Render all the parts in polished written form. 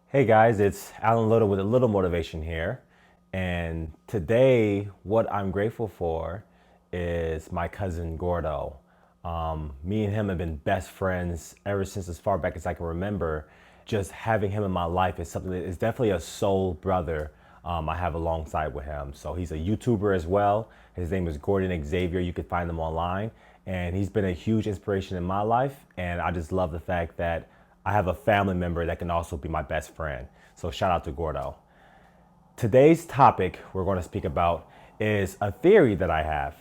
Hey guys, it's Alan Little with a little motivation here. And today, what I'm grateful for is my cousin Gordo. Me and him have been best friends ever since as far back as I can remember. Just having him in my life is something that is definitely a soul brother I have alongside with him. So he's a YouTuber as well. His name is Gordon Xavier. You can find him online. And he's been a huge inspiration in my life. And I just love the fact that I have a family member that can also be my best friend. So shout out to Gordo. Today's topic we're going to speak about is a theory that I have.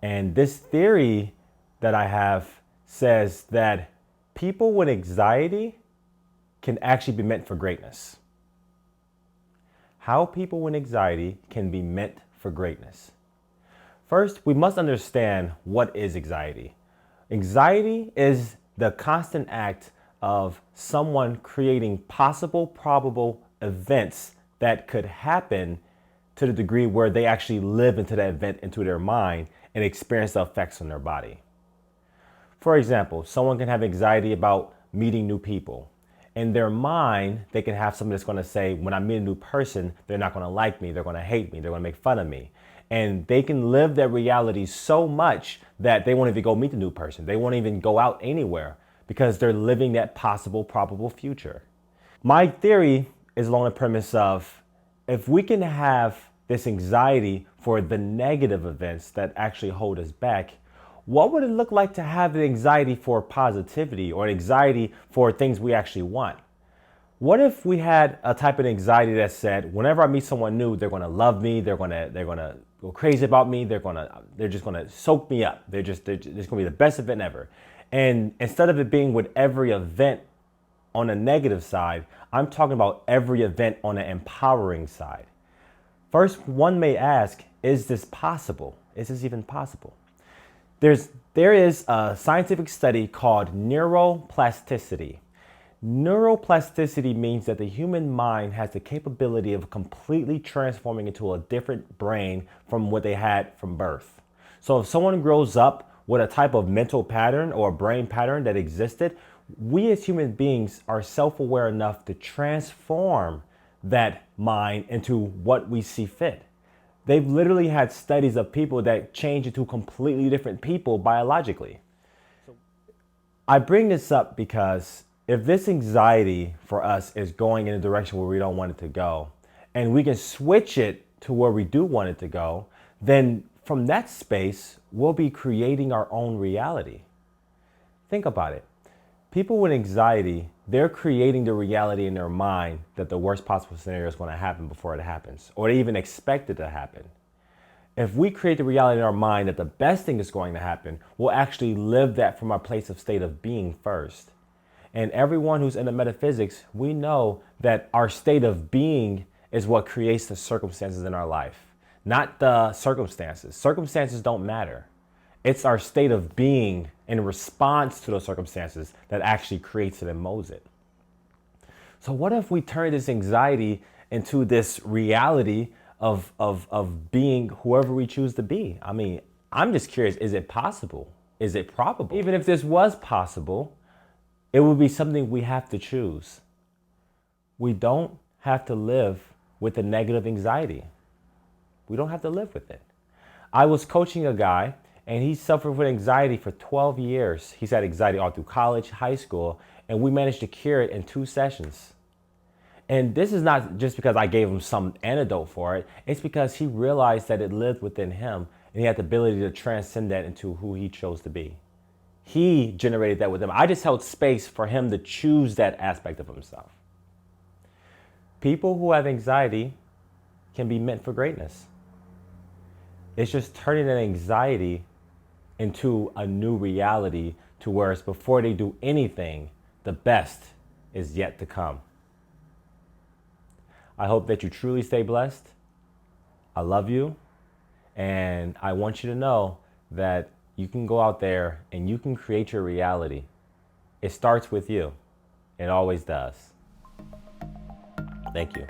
And this theory that I have says that people with anxiety can actually be meant for greatness. How people with anxiety can be meant for greatness. First, we must understand what is anxiety. Anxiety is the constant act of someone creating possible, probable events that could happen to the degree where they actually live into that event into their mind and experience the effects on their body. For example, someone can have anxiety about meeting new people. In their mind, they can have something that's going to say, when I meet a new person, they're not going to like me, they're going to hate me, they're going to make fun of me. And they can live their reality so much that they won't even go meet the new person. They won't even go out anywhere because they're living that possible, probable future. My theory is along the premise of, if we can have this anxiety for the negative events that actually hold us back, what would it look like to have the anxiety for positivity or anxiety for things we actually want? What if we had a type of anxiety that said, whenever I meet someone new, they're going to love me, they're going to go crazy about me, they're just going to soak me up. It's going to be the best event ever. And instead of it being with every event on the negative side, I'm talking about every event on the empowering side. First, one may ask, is this possible? Is this even possible? There is a scientific study called neuroplasticity. Neuroplasticity means that the human mind has the capability of completely transforming into a different brain from what they had from birth. So if someone grows up with a type of mental pattern or a brain pattern that existed, we as human beings are self-aware enough to transform that mind into what we see fit. They've literally had studies of people that change into completely different people biologically. I bring this up because if this anxiety for us is going in a direction where we don't want it to go, and we can switch it to where we do want it to go, then from that space, we'll be creating our own reality. Think about it. People with anxiety, they're creating the reality in their mind that the worst possible scenario is going to happen before it happens, or they even expect it to happen. If we create the reality in our mind that the best thing is going to happen, we'll actually live that from our place of state of being first. And everyone who's into metaphysics, we know that our state of being is what creates the circumstances in our life, not the circumstances. Circumstances don't matter. It's our state of being in response to those circumstances that actually creates it and molds it. So what if we turn this anxiety into this reality of being whoever we choose to be? I mean, I'm just curious, is it possible? Is it probable? Even if this was possible, it would be something we have to choose. We don't have to live with a negative anxiety. We don't have to live with it. I was coaching a guy and he suffered with anxiety for 12 years. He's had anxiety all through college, high school, and we managed to cure it in 2 sessions. And this is not just because I gave him some antidote for it. It's because he realized that it lived within him and he had the ability to transcend that into who he chose to be. He generated that with him. I just held space for him to choose that aspect of himself. People who have anxiety can be meant for greatness. It's just turning that anxiety into a new reality to where it's before they do anything, the best is yet to come. I hope that you truly stay blessed. I love you. And I want you to know that you can go out there and you can create your reality. It starts with you. It always does. Thank you.